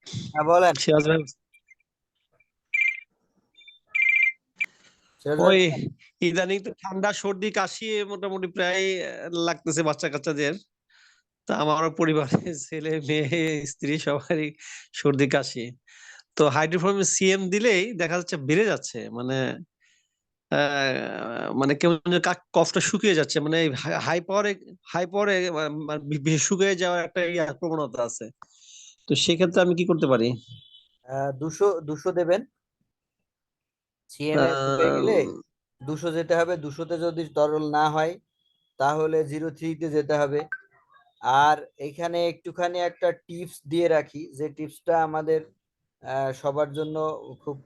হ্যাঁ, বলেন। সিরাজ ভাই, সিরাজ ভাই ওই বলেন। ইদানিং তো ঠান্ডা সর্দি কাশি মোটামুটি প্রায় লাগতেছে বাচ্চা কাচ্চাদের। তা আমারও পরিবারে ছেলে মেয়ে স্ত্রী সবারই সর্দি কাশি। তো হাইড্রোফ্লোরোমিন সিএম দিলেই দেখা যাচ্ছে বেড়ে যাচ্ছে, মানে মানে কেমন যেন কফটা শুকিয়ে যাচ্ছে, মানে হাই পাওয়ারে শুকিয়ে যাওয়ার একটা প্রবণতা আছে। তো সেক্ষেত্রে আমি কি করতে পারি? 200 দেবেন। সিএমএ শুকিয়ে আহ, গেলে 200 যেতে হবে। 200তে যদি তরল না হয় তাহলে 03-তে যেতে হবে। আর এখানে একটুখানি একটা টিপস দিয়ে রাখি, যে টিপসটা আমাদের সবার জন্য খুব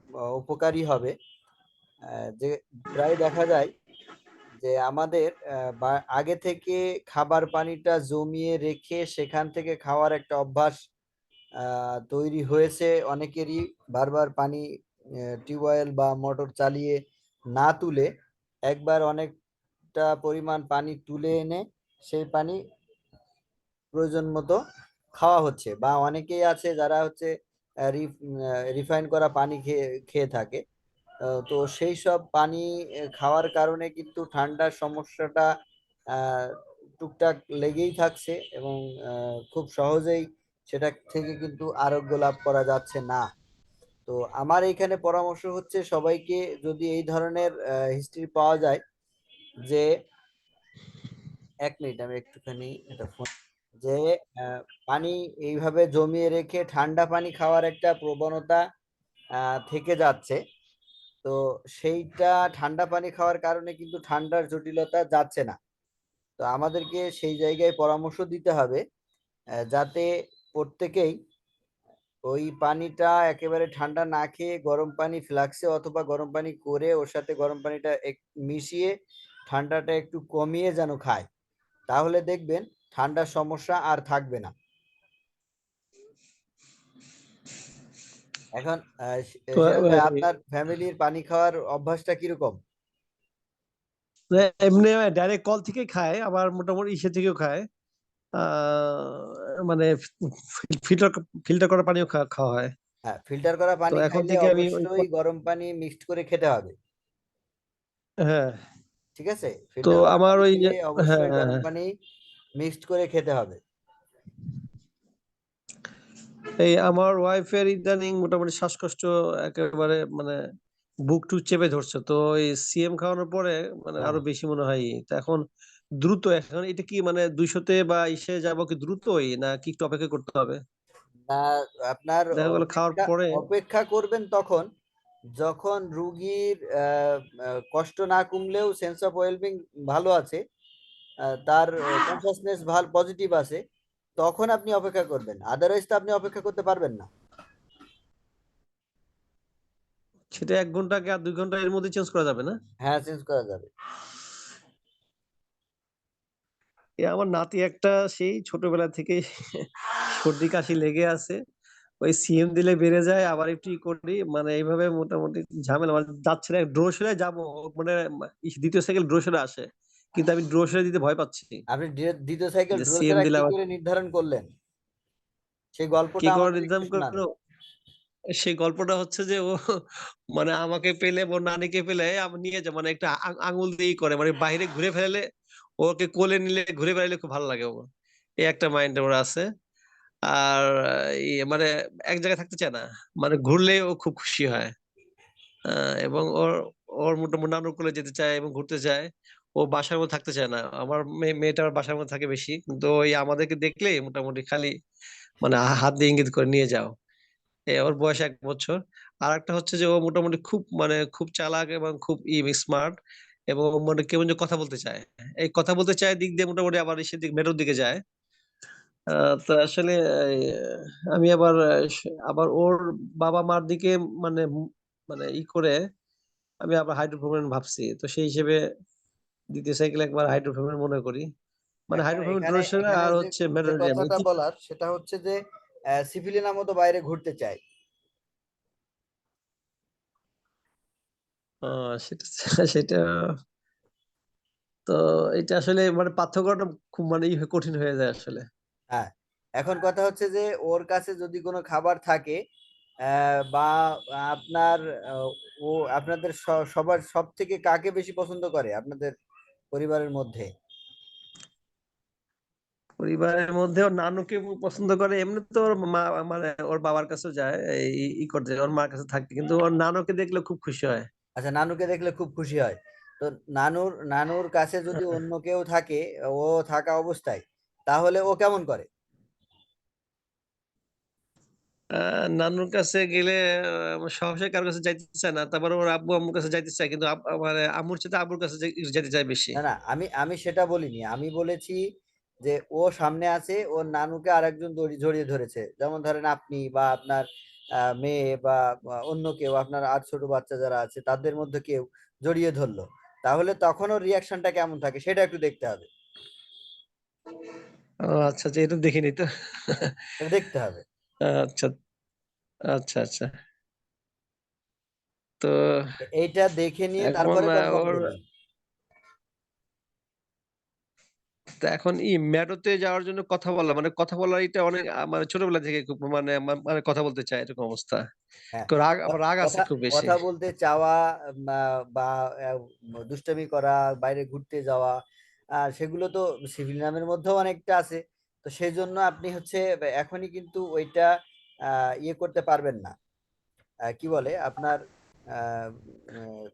উপকারী হবে। যে প্রায় দেখা যায় যে আমাদের আগে থেকে খাবার পানিটা জমিয়ে রেখে সেখান থেকে খাওয়ার একটা অভ্যাস তৈরি হয়েছে অনেকেরই। বারবার পানি টিউবওয়েল বা মোটর চালিয়ে না তুলে একবার অনেকটা পরিমাণ পানি তুলে এনে সেই পানি প্রয়োজন মতো খাওয়া হচ্ছে। বা অনেকেই আছে যারা হচ্ছে রিফাইন করা পানি খেয়ে খেয়ে থাকে। তো সেই সব পানি খাওয়ার কারণে কিন্তু ঠান্ডার সমস্যাটা আহ, টুকটাক লেগেই থাকছে, এবং খুব সহজেই সেটা থেকে কিন্তু আরোগ্য লাভ করা যাচ্ছে না। তো আমার এইখানে পরামর্শ হচ্ছে সবাইকে, যদি এই ধরনের হিস্ট্রি পাওয়া যায়, যে 1 মিনিট আমি একটুখানি এটা ফোন, যে আহ, পানি এইভাবে জমিয়ে রেখে ঠান্ডা পানি খাওয়ার একটা প্রবণতা থেকে যাচ্ছে। তো সেইটা ঠান্ডা পানি খাওয়ার কারণে কিন্তু ঠান্ডার জটিলতা যাচ্ছে না। তো আমাদেরকে সেই জায়গায় পরামর্শ দিতে হবে, যাতে প্রত্যেকেই ওই পানিটা একেবারে ঠান্ডা না খেয়ে গরম পানি ফ্লাক্সে অথবা গরম পানি করে ওর সাথে গরম পানিটা মিশিয়ে ঠান্ডাটা একটু কমিয়ে যেন খায়। তাহলে দেখবেন ঠান্ডার সমস্যা আর থাকবে না। এখন তো সিরাজ ভাই, আপনার ফ্যামিলির পানি খাওয়ার অভ্যাসটা কিরকম? এমনি ডাইরেক্ট কল থেকে খায়, আবার মোটামুটি ইসে থেকেও খায়। মানে ফিল্টার ফিল্টার করা পানিও খাওয়া হয়। হ্যাঁ, ফিল্টার করা তো পানি এখন খাইলে থেকে আমি ওই অবশ্যই গরম পানি মিক্সড করে খেতে হবে। হ্যাঁ। ঠিক আছে, তো ফিল্টার করা আমার পানি ওই যে খেলে হ্যাঁ অবশ্যই হ্যাঁ, গরম হ্যাঁ। পানি মিক্সড করে খেতে হবে। এই আমার ওয়াইফের ইদানিং মোটামুটি শ্বাসকষ্ট একেবারে, মানে বুক টুক চেপে ধরছে, তো এই সিএম খাওয়ানোর পরে মানে হ্যাঁ। আরো বেশি মনে হয়। তা এখন দ্রুত, এখন এটা কি মানে 200-তে বা ইসে যাবো কি দ্রুতই, না কি একটু অপেক্ষা করতে হবে? না, আপনার দেখা গেলো খাওয়ার অপেক্ষা পরে। অপেক্ষা করবেন তখন যখন রুগীর কষ্ট না কমলেও সেন্স অফ ওয়েলবিং ভালো আছে, তার কনসাসনেস ভাল পজিটিভ আছে, তখন আপনি অপেক্ষা করবেন। আদারওয়াইজ তো আপনি অপেক্ষা করতে পারবেন না। সেটা 1 ঘন্টা কি আর 2 ঘন্টা এর মধ্যে চেঞ্জ করা যাবে না? হ্যাঁ, চেঞ্জ করা যাবে। এ আমার নাতি একটা সেই ছোটবেলা থেকে সর্দি কাশি লেগে আছে। ওই সিএম দিলে বেড়ে যায়, আবার একটু ই করি, মানে এইভাবে মোটামুটি ঝামেলা, মানে যাচ্ছে না। ড্রোসরে যাবো, মানে দ্বিতীয় সাইকেল ড্রোসরে আসে, কিন্তু আমি ড্রোসরে দিতে ভয় পাচ্ছি। আপনি দ্বিতীয় সাইকেল যে সিএম ড্রোসেরা দিলে কি আবার করে নির্ধারণ করলেন? সেই কি গল্পটা করে আমাদের একটু নির্ধারণ শোনান। করলো? সেই গল্পটা হচ্ছে যে ও মানে আমাকে পেলে, ওর নানিকে পেলে আমি নিয়ে যায়, মানে একটা আঙুল দিয়েই করে, মানে বাইরে ঘুরে ফেলে, ওকে কোলে নিলে ঘুরে বেড়ালে খুব ভালো লাগে ওর। এই একটা মাইন্ড ওর আছে। আর মানে এক জায়গায় থাকতে চায় না, মানে ঘুরলে ও খুব খুশি হয়। এবং ওর ওর মোটামুটি নানুর কোলে যেতে চায় এবং ঘুরতে চায়। ও বাসার মধ্যে থাকতে চায় না। আমার মেয়েটা আবার বাসার মধ্যে থাকে বেশি, কিন্তু ওই আমাদেরকে দেখলেই মোটামুটি খালি মানে হাত দিয়ে ইঙ্গিত করে নিয়ে যাও। ওর বয়স 1 বছর। আর একটা হচ্ছে যে ও মোটামুটি খুব মানে খুব চালাক এবং খুব স্মার্ট, এবং ও মানে কেমন যে কথা বলতে চায়। এই কথা বলতে চায় দিক দিয়ে মোটামুটি আবার সেদিক মেটোর দিকে যায়। তো আসলে আমি আবার আবার ওর বাবা মার দিকে মানে মানে করে আমি আবার হাইড্রোফোন ভাবছি, তো সেই হিসেবে দ্বিতীয় সাইকেল একবার হাইড্রোফোন মনে করি, মানে এখন হাইড্রোফোন এখানে ড্রোসেরা এখানে আর যে হচ্ছে যে মেটোরিয়াম। কথাটা বলার সেটা হচ্ছে যে সিভিলিয়ানের মতো বাইরে ঘুরতে চায়। সেটা সেটা তো এটা আসলে মানে পার্থক্যটা খুব মানে কঠিন হয়ে যায় আসলে। হ্যাঁ, এখন কথা হচ্ছে যে ওর কাছে যদি কোনো খাবার থাকে বা আপনার আহ, ও আপনাদের সবার সব থেকে কাকে বেশি পছন্দ করে আপনাদের পরিবারের মধ্যে? পরিবারের মধ্যে ওর নানুকে পছন্দ করে, এমনি তো ওর মা মানে ওর বাবার কাছে যায় এই ই করতে, ওর মার কাছে থাকতে, কিন্তু ওর নানুকে দেখলে খুব খুশি হয়। আচ্ছা, নানুকে দেখলে খুব খুশি হয়। তো নানুর নানুর কাছে যদি হ্যাঁ। অন্য কেউ থাকে, ও থাকা অবস্থায়, তাহলে ও কেমন করে? নানুর কাছে গেলে সহসাই কারোর কাছে যাইতে চায় না, তারপর ওর আব্বু আম্মুর কাছে যাইতে চায়, কিন্তু মানে আম্মুর সাথে আব্বুর কাছে যেতে চায় বেশি। না না, আমি আমি সেটা বলিনি, আমি বলেছি যে ও সামনে আছে, ওর নানুকে আরেকজন জড়িয়ে ধরেছে, যেমন ধরেন আপনি বা আপনার মেয়ে বা অন্য কেউ, আপনার আর ছোট বাচ্চা যারা আছে তাদের মধ্যে কেউ জড়িয়ে ধরলো, তাহলে তখন ওর রিয়াকশনটা কেমন থাকে সেটা একটু দেখতে হবে। ও আচ্ছা আচ্ছা, এটা দেখিনি তো। এটা দেখতে হবে। আচ্ছা আচ্ছা আচ্ছা। তো এইটা দেখে নিয়ে এখন তারপরে কনফার্ম ওর করবেন। তা এখন মেরোতে যাওয়ার জন্য কথা বলা, মানে কথা বলার এটা অনেক মানে ছোটবেলা থেকে খুব মানে মানে কথা বলতে চায়, এরকম অবস্থা। হ্যাঁ, তো রাগ, আমার রাগ আছে কথা খুব বেশি। কথা বলতে চাওয়া, বা দুষ্টামি করা, বাইরে ঘুরতে যাওয়া, সেগুলো তো সিভিল নামের মধ্যেও অনেকটা আছে। তো সেই জন্য আপনি হচ্ছে এখনই কিন্তু ওইটা ইয়ে করতে পারবেন না, কি বলে আপনার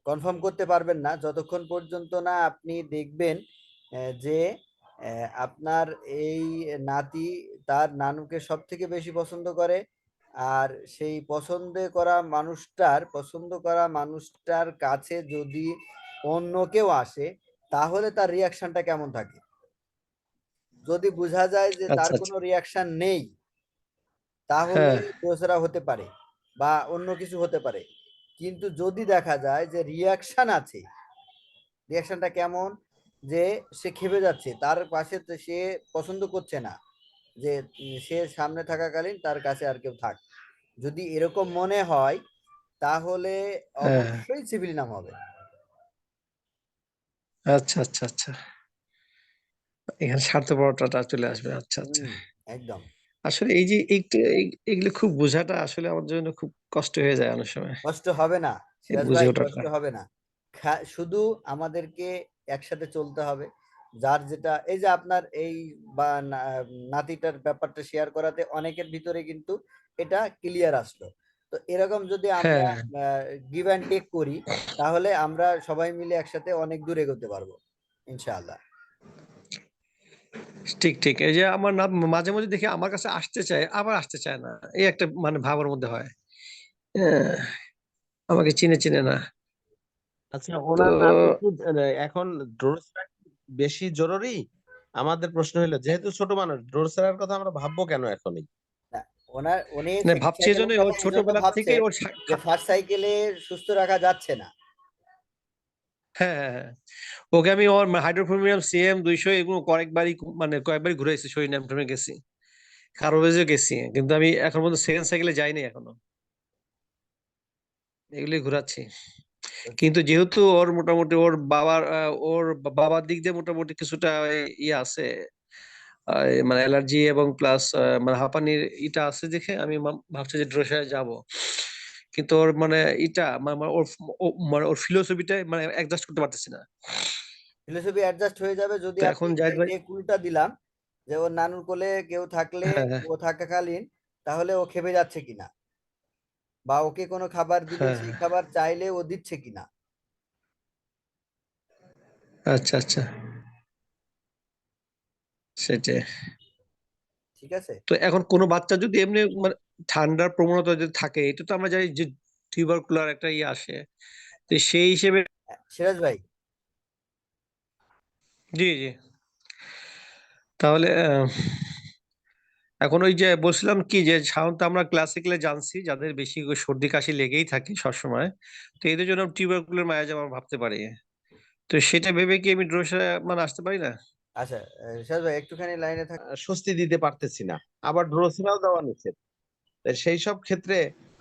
কনফার্ম করতে পারবেন না যতক্ষণ পর্যন্ত না আপনি দেখবেন যে আপনার এই নাতি তার নানুকে সব থেকে বেশি পছন্দ করে, আর সেই পছন্দ করা মানুষটার কাছে যদি অন্য কেউ আসে, তাহলে তার রিয়াকশনটা কেমন থাকে। যদি বোঝা যায় যে তার আচ্ছা আচ্ছা। কোনো রিয়াকশন নেই, তাহলে হ্যাঁ। দোসরা হতে পারে বা অন্য কিছু হতে পারে। কিন্তু যদি দেখা যায় যে রিয়াকশন আছে, রিয়াকশনটা কেমন, যে সে ক্ষেপে যাচ্ছে, তার পাশে সে পছন্দ করছে না যে সে সামনে থাকাকালীন তার কাছে আর কেউ থাক, যদি এরকম মনে হয়, তাহলে হ্যাঁ। অবশ্যই সিভিল নাম হবে। আচ্ছা আচ্ছা আচ্ছা। এখানে স্বার্থপরতাটা চলে আসবে। আচ্ছা আচ্ছা। হুম, একদম। আসলে এই যে একটু এগুলো খুব বোঝাটা আসলে আমার জন্য খুব কষ্ট হয়ে যায় অনেক সময়, কষ্ট হবে না এই সিরাজ বুঝে ভাই, কষ্ট ওঠাটা। হবে না। শুধু আমাদেরকে একসাথে চলতে হবে। যার যেটা, এই যে আপনার এই বা নাতিটার ব্যাপারটা শেয়ার করাতে অনেকের ভিতরে কিন্তু এটা ক্লিয়ার আসলো। তো এরকম যদি আমরা হ্যাঁ গিভ অ্যান্ড টেক করি, তাহলে আমরা সবাই মিলে একসাথে অনেক দূর এগোতে পারবো ইনশাআল্লাহ। ঠিক ঠিক। এই যে আমার না মাঝে মাঝে দেখি আমার কাছে আসতে চায়, আবার আসতে চায় না, এই একটা মানে ভাবের মধ্যে হয়। হ্যাঁ, আমাকে চিনে চিনে না। আচ্ছা, তো ওনার নাম একটু এখন ড্রোসরা বেশি জরুরি। আমাদের প্রশ্ন হলো, যেহেতু ছোট মানুষ, ড্রোসরার কথা আমরা ভাববো কেন এখনই? না, উনি মানে সেকেন্ড ভাবছি এই সাইকেলের জন্যই, কথা ওর এই জন্য ছোটবেলা থেকেই ভাবছেন ওর যে ফার্স্ট সাইকেলে সুস্থ রাখা যাচ্ছে না। হ্যাঁ হ্যাঁ হ্যাঁ। ওকে আমি ওর হাইড্রোফোমিয়াম সিএম 200 এগুলো কয়েকবারই মানে কয়েকবারই ঘুরেছি, শরীর ট্রেনে গেছি, কারোবেজে গেছি, কিন্তু আমি এখন পর্যন্ত সেকেন্ড সাইকেলে যাইনি এখনো, এগুলোই ঘুরাচ্ছি। কিন্তু যেহেতু ওর মোটামুটি ওর বাবার ওর বাবার দিক দিয়ে মোটামুটি কিছুটা ইয়ে আছে, মানে অ্যালার্জি এবং প্লাস মানে হাঁপানির ইটা আছে দেখে আমি ভাবছি যে ড্রোসায় যাব। কিন্তু ওর মানে ইটা মানে ওর মানে ওর ফিলোসফিটা মানে অ্যাডজাস্ট করতে পারতেছি না। ফিলোসফি অ্যাডজাস্ট হয়ে যাবে যদি তো আপনি এখন জাহিদ এই ভাই। যে কুলটা দিলাম, যে ওর নানুর কোলে কেউ থাকলে, হ্যাঁ হ্যাঁ ও থাকাকালীন তাহলে ও খেপে যাচ্ছে কিনা, বা ওকে কোনো খাবার দিলে হ্যাঁ। সেই খাবার চাইলে ও দিচ্ছে কিনা। আচ্ছা আচ্ছা, সেটাই। ঠিক আছে। তো এখন কোনো বাচ্চা যদি এমনি মানে ঠান্ডার প্রবণতা যদি থাকে, এটা তো আমরা জানি যে টিউবারকুলার একটা ইয়ে আসে, তো সেই হিসেবে। সিরাজ ভাই, জি জি। তাহলে এখন ওই যে বলছিলাম কি, যে সাধারণত আমরা ক্লাসিক্যালে জানছি যাদের বেশি করে সর্দি কাশি লেগেই থাকে সবসময়, তো এদের জন্য টিউবারকুলার মায়াজাম আমরা ভাবতে পারি। তো সেটা ভেবে কি আমি ড্রোসা মানে আসতে পারি না? আচ্ছা, সিরাজ ভাই একটুখানি লাইনে থাক। স্বস্তি দিতে পারতেছি না, আবার ড্রোসরাও দেওয়া নিচ্ছে। সেই সব ক্ষেত্রে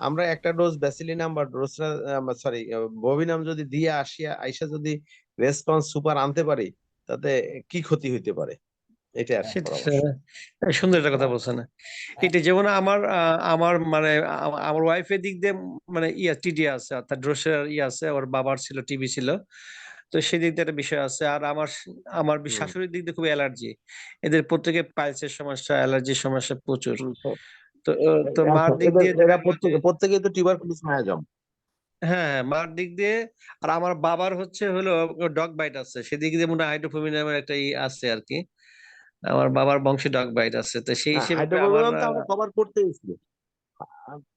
আমরা একটা ডোজ ব্যাসিলিনাম বা ড্রোসরা, সরি, বভিনাম যদি দিয়ে আইসা যদি রেসপন্স সুপার আনতে পারি, তাতে কি ক্ষতি হইতে পারে? এটা আর কি সেটা পরামর্শ। সুন্দর একটা কথা বলছেন। এটা যেমন আমার মানে আমার ওয়াইফের দিক দিয়ে মানে টিডি আছে, অর্থাৎ ড্রোসের আছে, ওর বাবার ছিল, টিবি ছিল, তো সেই দিক দিয়ে একটা বিষয় আছে। আর আমার হুম, শাশুড়ির দিক দিয়ে খুব অ্যালার্জি, এদের প্রত্যেকে পাইলসের সমস্যা, অ্যালার্জির সমস্যা প্রচুর। হুম, তো তো তো মার আচ্ছা, দিক দিয়ে এরা দেখা গেল যে প্রত্যেকেই তো টিউবারকুলোস মায়াজম। হ্যাঁ, হ্যাঁ, মার দিক দিয়ে। আর আমার বাবার হলো ডগ বাইট আছে, সেদিক দিয়ে মনে হয় হাইড্রোফোবিয়া নামের একটা আছে আর কি। আমার বাবার বংশে ডগ বাইট আছে, তো সেই হিসেবে আমার হাইড্রোবোবিনাম তো আমরা কভার করতেইছি,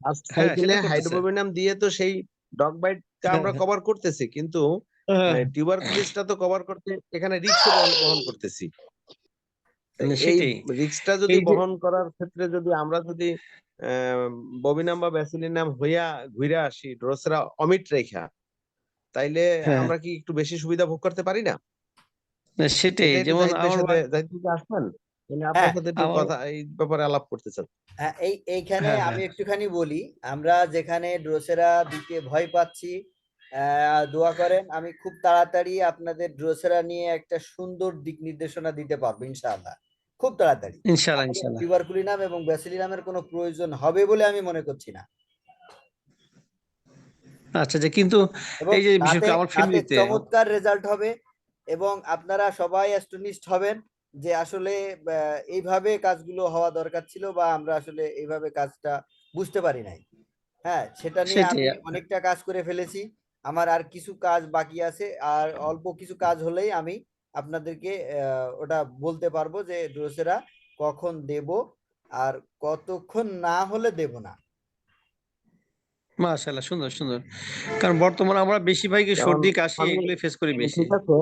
ফার্স্ট হ্যাঁ, সাইকেলে সেটা করতেছে। হাইড্রোবোবিনাম দিয়ে তো সেই ডগ বাইটটা হ্যাঁ, আমরা হ্যাঁ, কভার করতেছি, কিন্তু হ্যাঁ, টিউবারকুলোসটা তো কভার করতে এখানে রিস্কও বহন করতেছি। তো এই সেটাই। রিস্কটা যদি এই যে বহন করার ক্ষেত্রে যদি আমরা যদি ববিনাম বা ব্যাসিলিনাম হইয়া ঘুরে আসি ড্রোসেরা অমিট রেখা, তাইলে হ্যাঁ, আমরা কি একটু বেশি সুবিধা ভোগ করতে পারি না? সেটাই এটা একটু যেমন জাহিদের আমার সাথে wife- জাহিদ থেকে আসবেন, মানে আপনার হ্যাঁ সাথে একটু আমার কথা এই ব্যাপারে আলাপ করতে চাচ্ছি। হ্যাঁ, এইখানে হ্যাঁ, আমি হ্যাঁ, একটুখানি বলি। আমরা যেখানে ড্রোসেরা দিতে ভয় পাচ্ছি, দোয়া করেন, আমি খুব তাড়াতাড়ি আপনাদের ড্রোসেরা নিয়ে একটা সুন্দর দিক নির্দেশনা দিতে পারবো ইনশাআল্লাহ, খুব তাড়াতাড়ি। ইনশাল্লাহ, আমাদের ইনশাল্লাহ। টিউবারকুলিনাম এবং ব্যাসিলিনামের কোনো প্রয়োজন হবে বলে আমি মনে করছি না। আচ্ছা, যে কিন্তু এবং এই যে বিশেষ তাতে করে আমার তাতে ফ্যামিলিতে চমৎকার রেজাল্ট হবে, এবং আপনারা সবাই অ্যাস্টনিশড হবেন যে আসলে এইভাবে কাজগুলো হওয়া দরকার ছিল, বা আমরা আসলে এইভাবে কাজটা বুঝতে পারি নাই। হ্যাঁ, সেটা নিয়ে সেটাই। আমি অনেকটা কাজ করে ফেলেছি। আমার আর কিছু কাজ বাকি আছে, আর অল্প কিছু কাজ হলেই আমি আপনাদেরকে ওটা বলতে পারবো যে ড্রোসেরা কখন দেব আর কতক্ষণ না হলে দেব না। মাশাআল্লাহ, সুন্দর সুন্দর। কারণ বর্তমানে আমরা বেশিরভাগই যেমন সর্দি কাশি আমি, এগুলো ফেস করি বেশি। ঠিক আছে,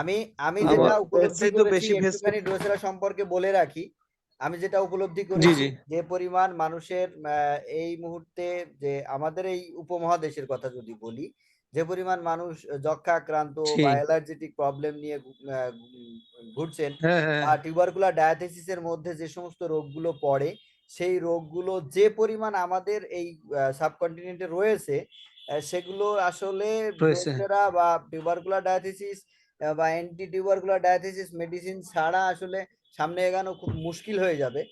আমি আমি আমার যেটা এর উপলব্ধি চাইতে করেছি বেশি ফেস একটুখানি ড্রোসেরা সম্পর্কে বলে রাখি। আমি যেটা উপলব্ধি জি, করেছি, জি, যে পরিমাণ মানুষের এই মুহূর্তে, যে আমাদের এই উপমহাদেশের কথা যদি বলি, যে পরিমাণ মানুষ যক্ষা আক্রান্ত জি। বা অ্যালার্জেটিক প্রবলেম নিয়ে ঘুরছেন, হ্যাঁ, হ্যাঁ, বা টিউবারকুলার ডায়াথেসিসের মধ্যে যে সমস্ত রোগগুলো পড়ে, সেই রোগগুলো যে পরিমাণ আমাদের এই সাবকন্টিনেন্টে রয়েছে, সেগুলো আসলে রয়েছে। ড্রোসেরা বা টিউবারকুলার ডায়াথেসিস বা অ্যান্টি টিউবারকুলার ডায়াথেসিস মেডিসিন ছাড়া আসলে সামনে এগানো খুব মুশকিল হয়ে যাবে।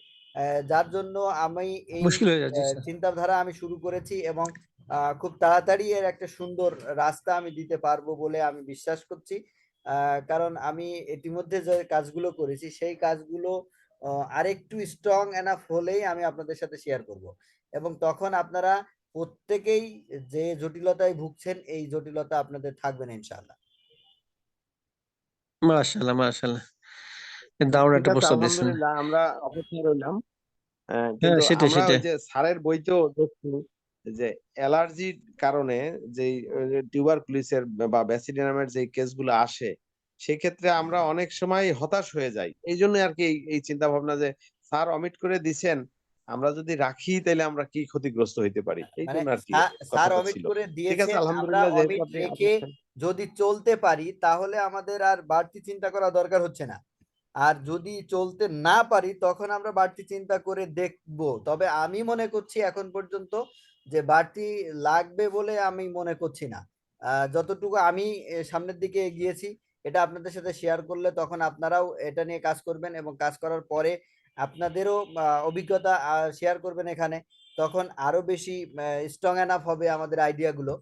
যার জন্য আমি এই মুশকিল হয়ে যাচ্ছে, স্যার। চিন্তাধারা আমি শুরু করেছি, এবং খুব তাড়াতাড়ি এর একটা সুন্দর রাস্তা আমি দিতে পারবো বলে আমি বিশ্বাস করছি। কারণ আমি ইতিমধ্যে যে কাজগুলো করেছি, সেই কাজগুলো আরেকটু স্ট্রং এনাফ হলেই আমি আপনাদের সাথে শেয়ার করব, এবং তখন আপনারা প্রত্যেকেই যে জটিলতায় ভুগছেন, এই জটিলতা আপনাদের থাকবে না ইনশাআল্লাহ। মাশাআল্লাহ, মাশাআল্লাহ। দারুণ ঠিক একটা আছে, প্রস্তাব দিচ্ছেন। আলহামদুলিল্লাহ, আমরা অপেক্ষায় রইলাম। হ্যাঁ, কিন্তু সেটাই, আমরা ওই সেটাই। যে স্যারের বইতেও দেখছি যে অ্যালার্জির কারণে যে টিউবারকুলোসিসের বা ব্যাসিডিনামের যে কেসগুলো আসে, সেক্ষেত্রে আমরা অনেক সময় হতাশ হয়ে যাই। এই জন্য আর কি এই চিন্তা ভাবনা যে স্যার অমিট করে দিছেন, আমরা যদি রাখি তাহলে আমরা কি ক্ষতিগ্রস্ত হইতে পারি, এই মানে জন্য আর কি স্যার কথাটা অমিট ছিল। করে ঠিক আছে, দিয়েছেন, আমরা আলহামদুলিল্লাহ, যেহেতু অমিট আপনি রেখে আসছেন। যদি চলতে পারি তাহলে আমাদের আর বাড়তি চিন্তা করা দরকার হচ্ছে না। আর যদি চলতে না পারি তখন আমরা বাড়তি চিন্তা করে দেখব। তবে আমি মনে করছি এখন পর্যন্ত যে বাড়তি লাগবে বলে আমি মনে করছি না। যতটুকু আমি সামনের দিকে এগিয়েছি, এটা আপনাদের সাথে শেয়ার করলে তখন আপনারাও এটা নিয়ে কাজ করবেন, এবং কাজ করার পরে আপনাদেরও অভিজ্ঞতা শেয়ার করবেন এখানে। তখন আরো বেশি স্ট্রং এনাফ হবে আমাদের আইডিয়া গুলো।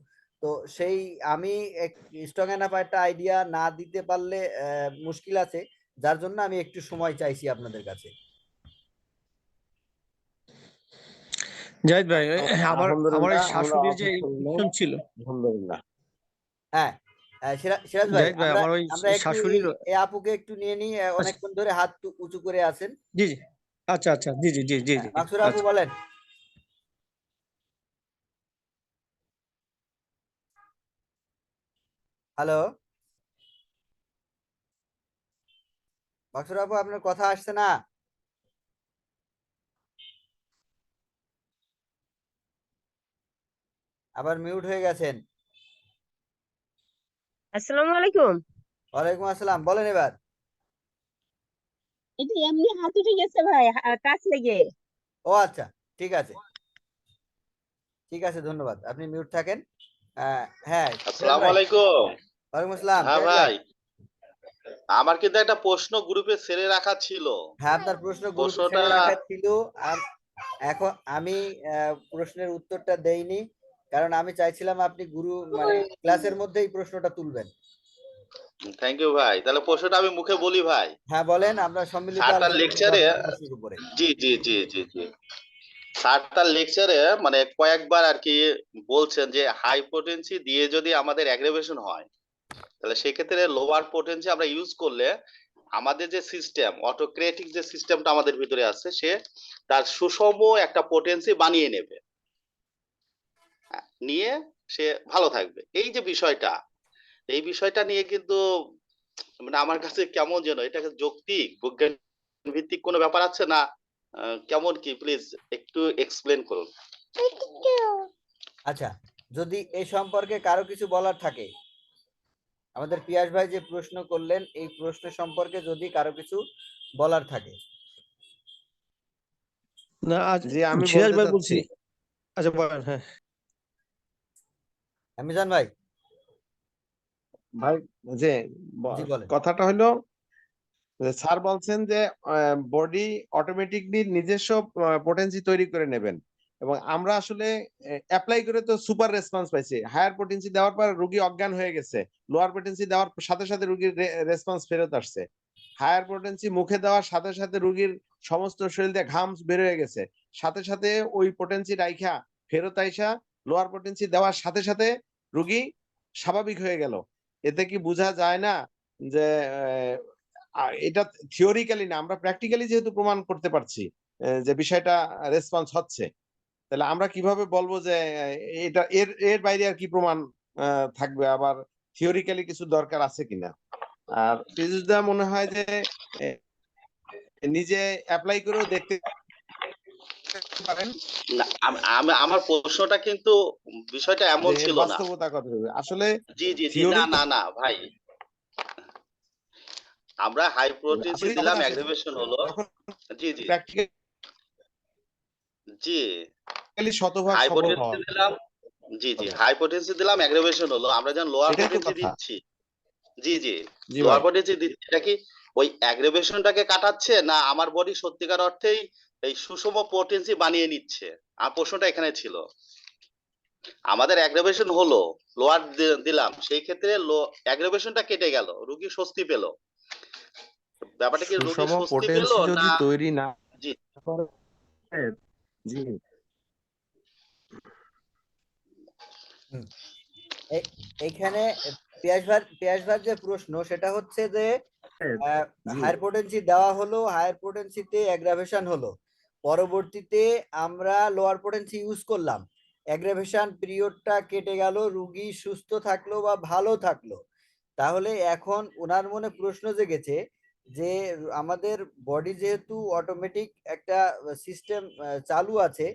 তো সেই আমি স্ট্রং এনাফ একটা আইডিয়া না দিতে পারলে মুশকিল আছে, যার জন্য আমি একটু সময় চাইছি আপনাদের কাছে। জাহিদ ভাই, আমার আমার এই আলহামদুলিল্লাহ, আমরা শাশুড়ির যে অপেক্ষা রইলাম। ইনফেকশন ছিল। আলহামদুলিল্লাহ। হ্যাঁ, সিরাজ ভাই, জাহিদ ভাই, আমরা আমার ওই আমরা একটু এই শাশুড়ির। এই আপুকে একটু নিয়ে নিই, আচ্ছা, অনেকক্ষণ ধরে হাত উঁচু করে আছেন। জি, জি। আচ্ছা, আচ্ছা, জি, জি, জি, জি, জি। মাকসুর আপু আচ্ছা। বলেন। হ্যালো, মাকসুর আপু, আপনার কথা আসছে না, আবার মিউট হয়ে গেছেন। আসসালামু আলাইকুম। ওয়ালাইকুম আসসালাম, বলেন এবার। এটা এমনি হাত উঠে গেছে ভাই, কাজ লেগে। ও আচ্ছা, ঠিক আছে, ঠিক আছে, ধন্যবাদ, আপনি মিউট থাকেন। হ্যাঁ, সিরাজ আসসালামু ভাই। আলাইকুম। ওয়ালাইকুম আসসালাম, হ্যাঁ সিরাজ ভাই। ভাই, আমার কিন্তু একটা প্রশ্ন গ্রুপে ছেড়ে রাখা ছিল। হ্যাঁ, আপনার প্রশ্ন গ্রুপে প্রশ্নটা ছেড়ে রাখা ছিল। এখন আমি প্রশ্নের উত্তরটা দেইনি, কারণ আমি চাইছিলাম আপনি মানে ক্লাসের মধ্যেই প্রশ্নটা তুলবেন। থ্যাংক ইউ ভাই। তাহলে প্রশ্নটা আমি মুখে বলি ভাই। হ্যাঁ বলেন, আমরা সম্মিলিত স্যার তার আলোচনা করব লেকচারে আপনার প্রশ্নের উপরে। জি জি জি জি জি স্যার তার লেকচারে মানে কয়েকবার আর কি বলছেন যে হাই পোটেন্সি দিয়ে যদি আমাদের অ্যাগ্রেভেশন হয়, তাহলে সেক্ষেত্রে লোয়ার পোটেন্সি আমরা ইউজ করলে আমাদের যে সিস্টেম অটোক্রেটিক যে সিস্টেমটা আমাদের ভিতরে আছে, সে তার সুষম একটা পোটেন্সি বানিয়ে নেবে, নিয়ে সে ভালো থাকবে। এই যে বিষয়টা, এই বিষয়টা নিয়ে কিন্তু মানে আমার কাছে কেমন যেন এটা যৌক্তিক বিজ্ঞান ভিত্তিক কোনো ব্যাপার আছে না, কেমন কি প্লিজ একটু এক্সপ্লেন করুন। আচ্ছা, যদি এই সম্পর্কে কারো কিছু বলার থাকে, আমাদের পিয়াস ভাই যে প্রশ্ন করলেন এই প্রশ্ন সম্পর্কে যদি কারো কিছু বলার থাকে। না আজ জি আমি সিরাজ বলতে ভাই চাচ্ছি বলছি। আচ্ছা বলেন। হ্যাঁ মিজান ভাই। ভাই, যে জি বলেন। কথাটা হলো যে স্যার বলছেন যে বডি অটোমেটিকলি নিজস্ব পোটেন্সি তৈরি করে নেবেন, এবং আমরা আসলে অ্যাপ্লাই করে তো সুপার রেসপন্স পাইছি। হায়ার পোটেন্সি দেওয়ার পর রুগী অজ্ঞান হয়ে গেছে, লোয়ার পোটেন্সি দেওয়ার সাথে সাথে রুগীর রেসপন্স ফেরত আসছে। হায়ার পোটেন্সি মুখে দেওয়ার সাথে সাথে রুগীর সমস্ত শরীর দিয়ে ঘাম বের হয়ে গেছে, সাথে সাথে ওই পোটেন্সি রাইখা ফেরত আইসা লোয়ার পোটেন্সি দেওয়ার সাথে সাথে রুগী স্বাভাবিক হয়ে গেল। এতে কি বোঝা যায় না যে এটা থিওরিক্যালি না, আমরা প্র্যাকটিক্যালি যেহেতু প্রমাণ করতে পারছি যে বিষয়টা রেসপন্স হচ্ছে, তাহলে আমরা কিভাবে বলবো যে এটা এর এর বাইরে আর কি প্রমাণ থাকবে, আবার থিওরিক্যালি কিছু দরকার আছে কিনা। আর পীযূষদা মনে হয় যে নিজে অ্যাপ্লাই করেও দেখতে পারেন না, আমার প্রশ্নটা কিন্তু বিষয়টা যে এমন এর ছিল না। বাস্তবতা কত হবে আসলে। জি জি জি থিওরি না না না ভাই, আমরা হাই পোটেন্সি আসলে দিলাম, ক্ষমতা আছে, অ্যাগ্রিভেশন হলো। যখন জি জি প্র্যাকটিক্যালি জি শতভাগ হাই সফল পোটেন্সি হওয়া দিলাম। জি জি যাবে, হাই পোটেন্সি দিলাম, অ্যাগ্রিভেশন হলো। আমরা যখন লোয়ার এটাই তো পোটেন্সি কথা। দিচ্ছি, জি জি জি লোয়ার ভাই, পোটেন্সি দিচ্ছি, এটা কি ওই অ্যাগ্রিভেশনটাকে কাটাচ্ছে, না আমার বডি সত্যিকার অর্থেই এই সুষম পোটেন্সি বানিয়ে নিচ্ছে? আমার প্রশ্নটা এখানে ছিল। আমাদের অ্যাগ্রাভেশন হলো, লোয়ার দিলাম, সেই ক্ষেত্রে অ্যাগ্রাভেশনটা কেটে গেল, রোগী স্বস্তি পেল। ব্যাপারটা কি রোগী সুষম স্বস্তি পেল পোটেন্সি না? যদি তৈরি না জি করে, জি হুম। এইখানে পিয়াস ভাইয়ের যে প্রশ্ন সেটা হচ্ছে যে জি হায়ার পোটেন্সি দেওয়া হলো, হায়ার পোটেন্সিতে অ্যাগ্রাভেশন হলো, পরবর্তীতে আমরা লোয়ার পোটেন্সি ইউজ করলাম, অ্যাগ্রাভেশন পিরিয়ডটা কেটে গেল, রুগী সুস্থ থাকলো বা ভালো থাকলো। তাহলে এখন ওনার মনে প্রশ্ন জেগেছে যে আমাদের বডি যেহেতু অটোমেটিক একটা সিস্টেম চালু আছে,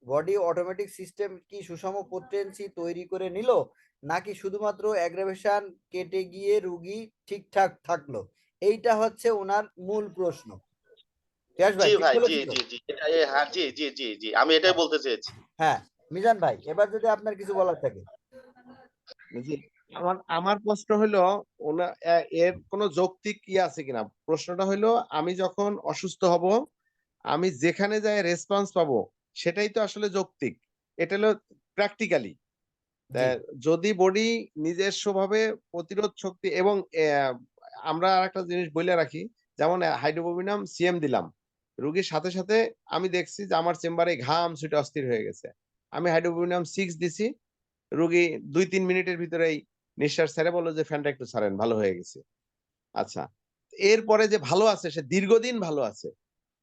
বডি অটোমেটিক সিস্টেম কি সুষম পোটেন্সি তৈরি করে নিল, নাকি শুধুমাত্র অ্যাগ্রাভেশন কেটে গিয়ে রুগী ঠিকঠাক থাকলো? এইটা হচ্ছে ওনার মূল প্রশ্ন। পিয়াস ভাই জি ঠিক ভাই, জি বলেছি তো? জি জি হ্যাঁ জি জি জি জি আমি এটাই হ্যাঁ বলতে চেয়েছি। হ্যাঁ, মিজান ভাই এবার যদি আপনার কিছু বলার থাকে। জি আমার আমার প্রশ্ন হলো এর কোনো যৌক্তিক কি আছে কিনা। প্রশ্নটা হলো আমি যখন অসুস্থ হব, আমি যেখানে যাই রেসপন্স পাবো, সেটাই তো আসলে যৌক্তিক। এটা হলো প্র্যাকটিক্যালি। জি যদি বডি নিজস্ব ভাবে প্রতিরোধ শক্তি এবং আমরা আরেকটা জিনিস বলে রাখি, যেমন হাইড্রোবোবিনাম সিএম দিলাম, রোগীর সাথে সাথে আমি দেখছি যে আমার চেম্বারে ঘাম ছুটে অস্থির হয়ে গেছে, আমি হাইড্রোবোবিনাম 6 দিছি, রোগী 2-3 মিনিটের ভিতরেই নিঃশ্বাস ছেড়ে বলল যে ফ্যানটা একটু ছাড়েন, ভালো হয়ে গেছে। আচ্ছা, এরপরে যে ভালো আছে সে দীর্ঘদিন ভালো আছে,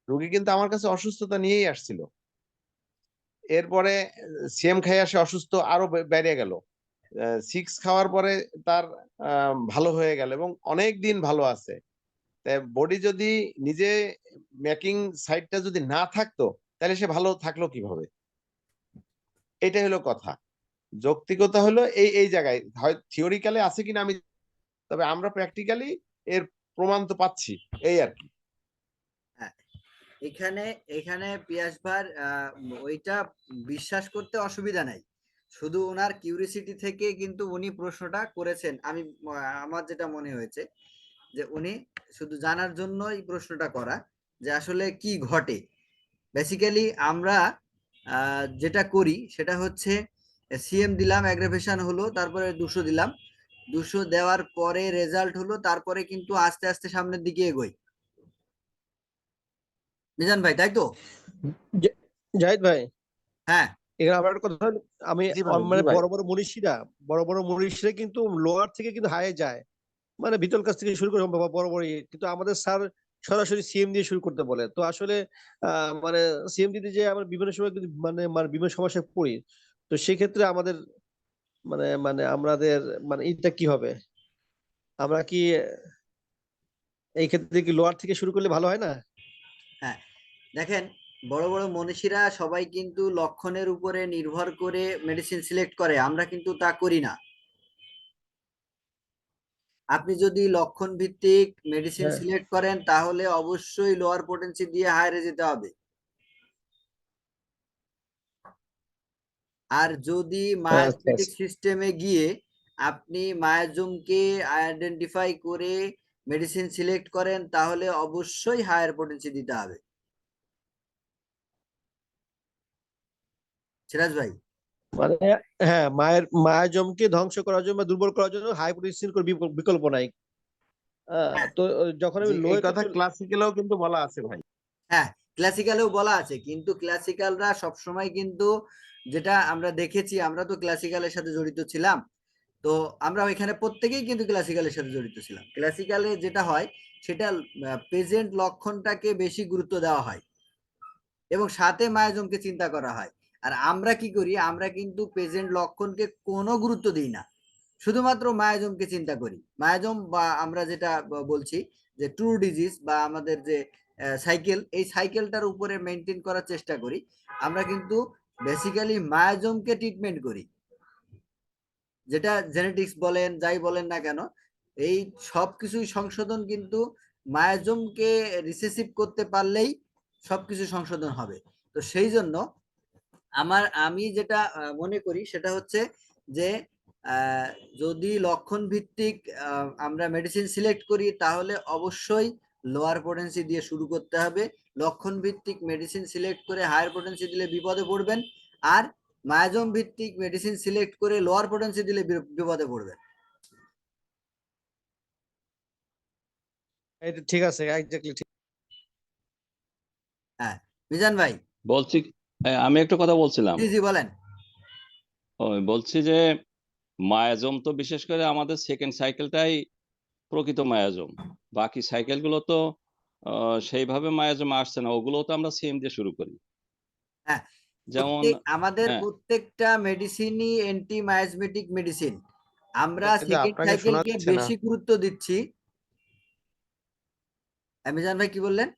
রোগী কিন্তু আমার কাছে অসুস্থতা নিয়েই আসছিল। এরপরে সিএম খাইয়া সে অসুস্থ আরো বেড়ে গেল, 6 খাওয়ার পরে তার ভালো হয়ে গেল এবং অনেক দিন ভালো আছে। বডি যদি নিজে মেকিং সাইডটা যদি না থাকতো, তাহলে সে ভালো থাকলো কিভাবে? এটাই হলো কথা। যৌক্তিকতা হলো এই জায়গায়, হয় থিওরিক্যালি আছে কিনা আমি, তবে আমরা প্র্যাকটিক্যালি এর প্রমাণ তো পাচ্ছি, এই আর কি। হ্যাঁ, এখানে এখানে পিয়াস ভাই ওইটা বিশ্বাস করতে অসুবিধা নাই, শুধু ওনার কিউরিসিটি থেকে কিন্তু উনি প্রশ্নটা করেছেন, আমি আমার যেটা মনে হয়েছে যে উনি শুধু জানার জন্য এই প্রশ্নটা করা যে আসলে কি ঘটে। বেসিক্যালি আমরা যেটা করি সেটা হচ্ছে সিএম দিলাম, অ্যাগ্রাভেশন হলো, তারপরে 200 দিলাম, 200 দেওয়ার পরে রেজাল্ট হলো, তারপরে কিন্তু আস্তে আস্তে সামনের দিকে এগোই। মিজান ভাই, তাই তো? জাহিদ ভাই, হ্যাঁ এখানে আবার একটা কথা, আমি জি ভাই, মানে জি ভাই। বড় বড় মনীষীরা কিন্তু লোয়ার থেকে কিন্তু হাইয়ে যায়, মানে ভিতর কাছ থেকে শুরু করে বড় বড় কিন্তু আমাদের স্যার সরাসরি সিএম দিয়ে শুরু করতে বলে। তো আসলে মানে সিএম দিতে যে আমরা বিভিন্ন সময় কিন্তু মানে বিভিন্ন সমস্যায় পড়ি। তো সেক্ষেত্রে আমাদের মানে মানে আমাদের মানে এটা কি হবে, আমরা কি এই ক্ষেত্রে কি লোয়ার থেকে শুরু করলে ভালো হয় না? হ্যাঁ, দেখেন, বড় বড় মনীষীরা সবাই কিন্তু লক্ষণের উপরে নির্ভর করে মেডিসিন সিলেক্ট করে, আমরা কিন্তু তা করি না। আপনি যদি লক্ষণ ভিত্তিক মেডিসিন হ্যাঁ, সিলেক্ট করেন তাহলে অবশ্যই লোয়ার পোটেন্সি দিয়ে হায়ারে যেতে হবে। আর যদি আচ্ছা মায়োসিটিক আচ্ছা। সিস্টেমে গিয়ে আপনি মায়োজোমকে আইডেন্টিফাই করে মেডিসিন সিলেক্ট করেন তাহলে অবশ্যই হায়ার পোটেন্সি দিতে হবে। সিরাজ ভাই, মানে হ্যাঁ, মায়াজমকে ধ্বংস করার জন্য বা দুর্বল করার জন্য হাই পোটেনশিয়াল কোনো বিকল্প নাই। হ্যাঁ তো যখন জি, আমি এই লোয়েতে কথা ক্লাসিক্যালেও কিন্তু বলা আছে ভাই। হ্যাঁ, ক্লাসিক্যালেও বলা আছে, কিন্তু ক্লাসিক্যালরা সবসময় কিন্তু, যেটা আমরা দেখেছি, আমরা তো ক্লাসিক্যালের সাথে জড়িত ছিলাম, তো আমরা ওইখানে প্রত্যেকেই কিন্তু ক্লাসিক্যালের সাথে জড়িত ছিলাম। ক্লাসিক্যালে যেটা হয় সেটা প্রেজেন্ট লক্ষণটাকে বেশি গুরুত্ব দেওয়া হয় এবং সাথে মায়াজমকে চিন্তা করা হয়। আর আমরা কি করি, আমরা কিন্তু প্রেজেন্ট লক্ষণকে কোনো গুরুত্ব দিই না, শুধুমাত্র মায়াজমকে চিন্তা করি। মায়াজম বা আমরা যেটা বলছি যে ট্রু ডিজিজ বা আমাদের যে সাইকেল, এই সাইকেলটার উপরে মেনটেন করার চেষ্টা করি। আমরা কিন্তু বেসিক্যালি মায়াজমকে ট্রিটমেন্ট করি, যেটা জেনেটিক্স বলেন যাই বলেন না কেন, এই সব কিছুই সংশোধন কিন্তু মায়াজমকে রিসেসিভ করতে পারলেই সবকিছু সংশোধন হবে। তো সেই জন্য আমি যেটা মনে করি সেটা হচ্ছে যে আহ, যদি লক্ষণ ভিত্তিক আমরা মেডিসিন সিলেক্ট করি তাহলে অবশ্যই লোয়ার পোটেন্সি দিয়ে শুরু করতে হবে। লক্ষণ ভিত্তিক মেডিসিন সিলেক্ট করে হায়ার পোটেন্সি দিলে বিপদে পড়বেন, আর মায়াজম ভিত্তিক মেডিসিন সিলেক্ট করে লোয়ার পোটেন্সি দিলে বিপদে পড়বেন। এটা ঠিক আছে, এক্স্যাক্টলি ঠিক। হ্যাঁ, মিজান ভাই। বলছি, আমি একটা কথা বলছিলাম। জি জি বলেন। ওই বলছি যে মায়াজম তো বিশেষ করে আমাদের সেকেন্ড সাইকেলটাই প্রকৃত মায়াজম। বাকি সাইকেলগুলো তো সেইভাবে মায়াজম আসছে না, ওগুলো তো আমরা সিএম দিয়ে শুরু করি। হ্যাঁ, যেমন আমাদের হ্যাঁ, প্রত্যেকটা মেডিসিনই অ্যান্টি মায়াজমেটিক মেডিসিন। আমরা কিন্তু সেকেন্ড আপনাকে শোনা সাইকেলকে যাচ্ছে না। বেশি গুরুত্ব দিচ্ছি। মিজান ভাই কি বললেন?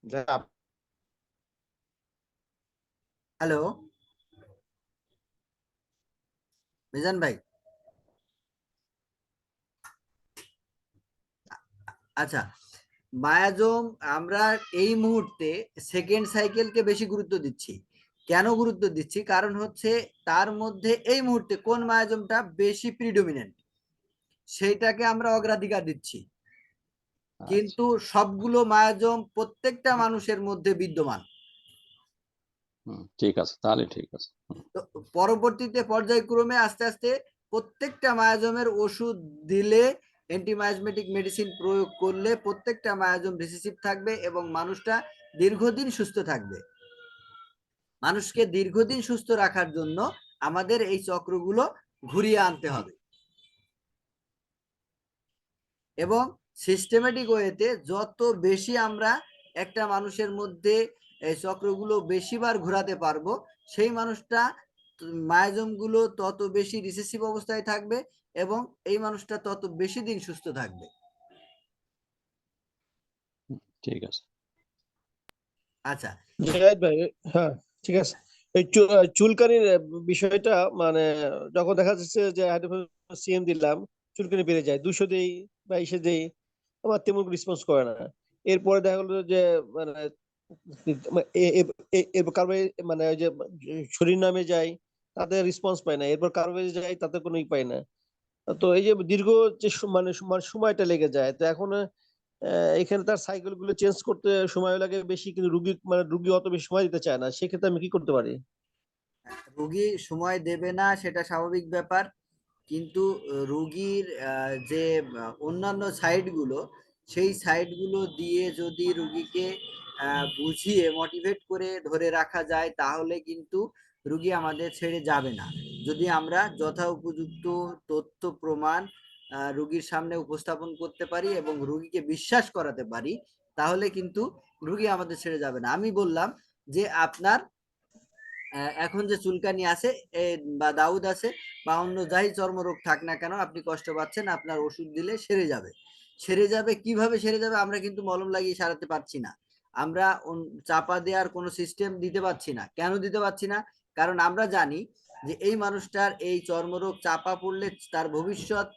যে হ্যালো মিজান ভাই। আচ্ছা, মায়াজম আমরা এই মুহূর্তে সেকেন্ড সাইকেলকে বেশি গুরুত্ব দিচ্ছি। কেন গুরুত্ব দিচ্ছি? কারণ হচ্ছে তার মধ্যে এই মুহূর্তে কোন মায়াজমটা বেশি প্রিডোমিনেন্ট সেইটাকে আমরা অগ্রাধিকার দিচ্ছি। আচ্ছা, কিন্তু সবগুলো মায়াজম প্রত্যেকটা মানুষের মধ্যে বিদ্যমান। ঠিক আছে, তাহলে ঠিক আছে। তো পরবর্তীতে পর্যায়ক্রমে আস্তে আস্তে প্রত্যেকটা মায়াজমের ওষুধ দিলে, অ্যান্টিমায়াজমেটিক মেডিসিন প্রয়োগ করলে প্রত্যেকটা মায়াজম রিসেসিভ থাকবে এবং মানুষটা দীর্ঘদিন সুস্থ থাকবে। মানুষকে দীর্ঘদিন সুস্থ রাখার জন্য আমাদের এই চক্রগুলো ঘুরিয়ে আনতে হবে এবং সিস্টেমেটিক ওয়েতে যত বেশি আমরা একটা মানুষের মধ্যে এই চক্রগুলো বেশিবার ঘোরাতে পারবো, সেই মানুষটা মায়াজমগুলো তত বেশি রিসেসিভ অবস্থায় থাকবে এবং এই মানুষটা তত বেশি দিন সুস্থ থাকবে। ঠিক আছে। আচ্ছা, জাহিদ ভাই, হ্যাঁ ঠিক আছে। এই চুলকানির বিষয়টা, মানে যখন দেখা যাচ্ছে যে সিএম দিলাম, চুলকানি বেড়ে যায়, 200 দেই বা 20 দেই, আমার তেমন রেসপন্স করে না। এরপরে দেখা গেলো যে মানে কারো মানে ওই যে শরীর নামে যায়, তাদের রেসপন্স পায় না। এরপর কারো যায়, তাতে কোনো ই পায় না। তো এই যে দীর্ঘ যে মানে সময়টা লেগে যায়, তো এখন এখানে তার সাইকেল গুলো চেঞ্জ করতে সময় লাগে বেশি, কিন্তু রুগী অত বেশি সময় দিতে চায় না, সেক্ষেত্রে আমি কি করতে পারি? রোগী সময় দেবে না সেটা স্বাভাবিক ব্যাপার, কিন্তু রোগীর যে অন্যান্য সাইডগুলো, সেই সাইডগুলো দিয়ে যদি রোগীকে বুঝিয়ে মোটিভেট করে ধরে রাখা যায় তাহলে কিন্তু রোগী আমাদের ছেড়ে যাবে না। যদি আমরা যথা উপযুক্ত তথ্য প্রমাণ রোগীর সামনে উপস্থাপন করতে পারি এবং রোগীকে বিশ্বাস করাতে পারি, তাহলে কিন্তু রোগী আমাদের ছেড়ে যাবে না। আমি বললাম যে আপনার এখন যে চুলকানি আছে বা দাউদ আছে বা অন্য যাই চর্মরোগ থাক না কেন, আপনি কষ্ট পাচ্ছেন, আপনার ওষুধ দিলে সেরে যাবে। সেরে যাবে কিভাবে সেরে যাবে? আমরা কিন্তু মলম লাগিয়ে সারাতে পারছি না, আমরা চাপা দেওয়ার কোনো সিস্টেম দিতে পারছি না। কেন দিতে পারছি না? কারণ আমরা জানি যে এই মানুষটার এই চর্মরোগ চাপা পড়লে তার ভবিষ্যৎ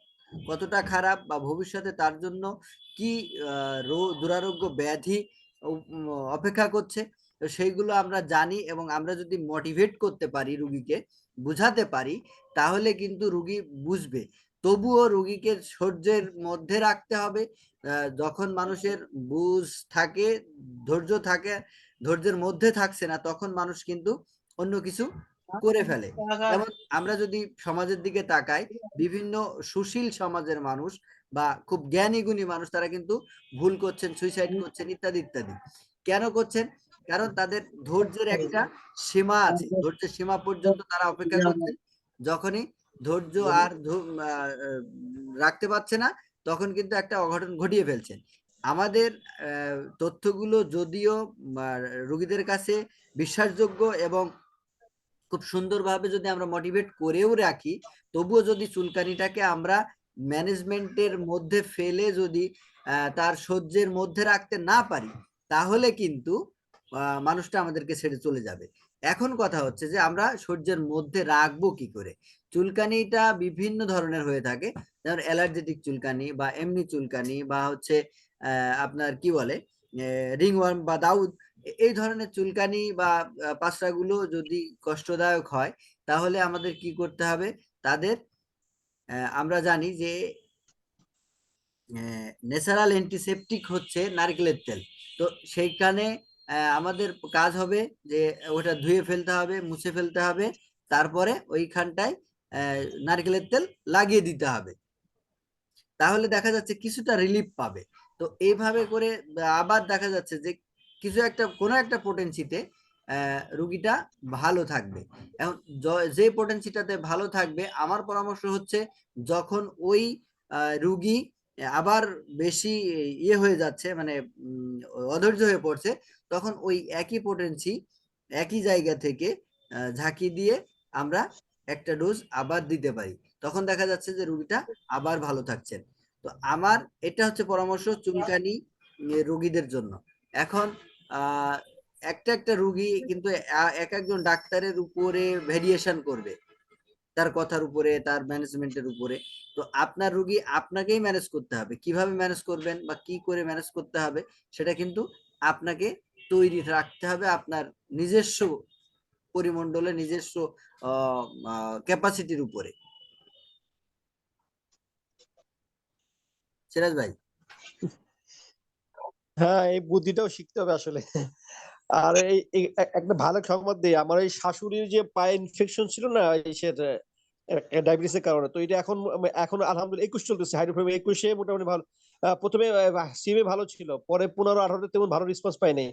কতটা খারাপ, বা ভবিষ্যতে তার জন্য কি দুরারোগ্য ব্যাধি অপেক্ষা করছে। তো সেইগুলো আমরা জানি, এবং আমরা যদি মোটিভেট করতে পারি, রুগীকে বুঝাতে পারি, তাহলে কিন্তু রুগী বুঝবে। তবুও রুগীকে ধৈর্যের মধ্যে রাখতে হবে। যখন মানুষের বুঝ থাকে, ধৈর্য থাকে, ধৈর্যের মধ্যে থাকছে না, তখন মানুষ কিন্তু অন্য কিছু করে ফেলে। যেমন আমরা যদি সমাজের দিকে তাকাই, বিভিন্ন সুশীল সমাজের মানুষ বা খুব জ্ঞানী গুণী মানুষ, তারা কিন্তু ভুল করছেন, সুইসাইড করছেন, ইত্যাদি ইত্যাদি। কেন করছেন? কারণ তাদের ধৈর্যের একটা সীমা আছে, ধৈর্যের সীমা পর্যন্ত তারা অপেক্ষা করছেন। যখনই ধৈর্য আর রাখতে পারছে না, তখন কিন্তু একটা অঘটন ঘটিয়ে ফেলছেন। আমাদের তথ্যগুলো যদিও রোগীদের কাছে বিশ্বাসযোগ্য এবং খুব সুন্দরভাবে যদি আমরা মোটিভেট করেও রাখি, তবুও যদি চুলকানিটাকে আমরা ম্যানেজমেন্টের মধ্যে ফেলে যদি তার সহ্যের মধ্যে রাখতে না পারি, তাহলে কিন্তু মানুষটা আমাদেরকে ছেড়ে চলে যাবে। এখন কথা হচ্ছে যে আমরা সহ্যের মধ্যে রাখবো কি করে। চুলকানিটা বিভিন্ন ধরনের হয়ে থাকে, যেমন অ্যালার্জেটিক চুলকানি, বা এমনি চুলকানি, বা হচ্ছে আপনার কি বলে রিংওয়ার্ম বা দাউদ। এই ধরনের চুলকানি বা পাঁচড়াগুলো যদি কষ্টদায়ক হয়, তাহলে আমাদের কি করতে হবে? তাদের আমরা জানি যে ন্যাচারাল অ্যান্টিসেপটিক হচ্ছে নারকেলের তেল। তো সেইখানে আমাদের কাজ হবে যে ওটা ধুয়ে ফেলতে হবে, মুছে ফেলতে হবে, তারপরে ওইখানটায় নারকেলের তেল লাগিয়ে দিতে হবে। তাহলে দেখা যাচ্ছে কিছুটা রিলিফ পাবে। তো এইভাবে করে আবার দেখা যাচ্ছে যে কিছু একটা, কোনো একটা পোটেন্সিতে রুগীটা ভালো থাকবে। এখন যে পোটেন্সিটাতে ভালো থাকবে, আমার পরামর্শ হচ্ছে যখন ওই রুগী আবার বেশি ইয়ে হয়ে যাচ্ছে, মানে অধৈর্য হয়ে পড়ছে, তখন ওই একই পোটেন্সি একই জায়গা থেকে ঝাঁকি দিয়ে আমরা একটা ডোজ আবার দিতে পারি। তখন দেখা যাচ্ছে যে রুগীটা আবার ভালো থাকছেন। তো আমার এটা হচ্ছে পরামর্শ চুলকানি রোগীদের জন্য। এখন একটা একটা রুগী কিন্তু এক একজন ডাক্তারের উপরে ভেরিয়েশন করবে, তার কথার উপরে, তার ম্যানেজমেন্টের উপরে। তো আপনার রুগী আপনাকেই ম্যানেজ করতে হবে, কিভাবে ম্যানেজ করবেন বা কি করে ম্যানেজ করতে হবে, সেটা কিন্তু আপনাকে তৈরি রাখতে হবে আপনার নিজস্ব পরিমণ্ডলে, নিজস্ব ক্যাপাসিটির উপরে। সিরাজ ভাই। হ্যাঁ, এই বুদ্ধিটাও শিখতে হবে আসলে। আর একটা ভালো সংবাদ দেই, আমার এই শাশুড়ির যে পায়ে ইনফেকশন ছিল না, ডায়াবেটিসের কারণে, তো এটা এখন এখন আলহামদুলিল্লাহ 21 চলতেছে, হাইড্রোফেম 21 মোটামুটি ভালো। প্রথমে সিমে ভালো ছিল, পরে 15-18 তেমন ভালো রেসপন্স পাইনি,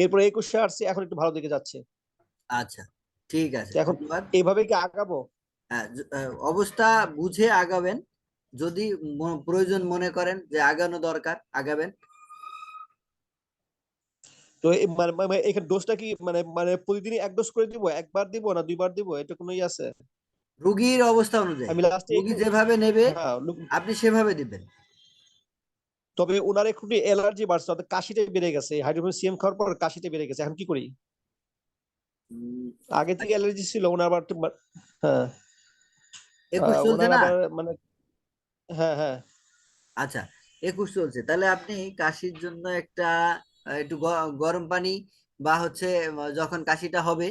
এরপরে 21 আসছে, এখন একটু ভালো দিকে যাচ্ছে। আচ্ছা, ঠিক আছে, তো এখন ধন্যবাদ। এইভাবে কি আগাবো? অবস্থা বুঝে আগাবেন, যদি প্রয়োজন মনে করেন যে আগানো দরকার, আগাবেন। তো এখানে ডোজটা কি মানে মানে প্রতিদিনই এক ডোজ করে দিব, একবার দিব না 2বার দিব, এটা কোনো ই আছে? রুগীর অবস্থা অনুযায়ী আমি লাস্টে রুগী যেভাবে নেবে হ্যাঁ, আপনি সেভাবে দিবেন। তবে ওনার একটু অ্যালার্জি বাড়ছে, অর্থাৎ কাশিটা বেড়ে গেছে, হাইড্রোফোন সিএম খাওয়ার পর কাশিটা বেড়ে গেছে, এখন কি করি? আগে থেকে অ্যালার্জি ছিল ওনার, আবার হ্যাঁ 21 চলছে ওনার না? আবার মানে হ্যাঁ হ্যাঁ। আচ্ছা, 21 চলছে, তাহলে আপনি কাশির জন্য একটা একটু গরম পানি, বা হচ্ছে যখন কাশিটা হবে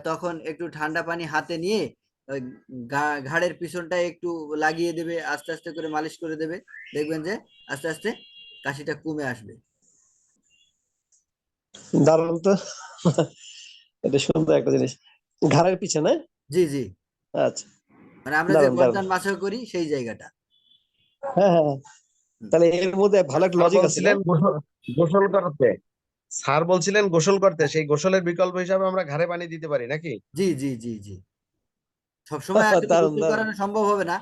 তখন একটু ঠান্ডা পানি হাতে নিয়ে ওই ঘাড়ের পিছনটা একটু লাগিয়ে দেবে, আস্তে আস্তে করে মালিশ করে দেবে, দেখবেন যে আস্তে আস্তে কাশিটা কমে আসবে। দারুণ তো। এটা সুন্দর একটা জিনিস, ঘাড়ের পিছনে। জি জি, আচ্ছা, মানে আমরা যে দারুণ দারুণ। গর্দান মাসাজ করি সেই জায়গাটা। হ্যাঁ হ্যাঁ, তাহলে এর মধ্যে ভালো একটা স্যার লজিক আছে না? বলছিলেন গোসল করতে, স্যার বলছিলেন গোসল করতে, সেই গোসলের বিকল্প হিসাবে আমরা ঘাড়ে পানি দিতে পারি নাকি? জি জি জি জি, সবসময় আসলে দারুণ গোসল দারুণ। করানো সম্ভব হবে না,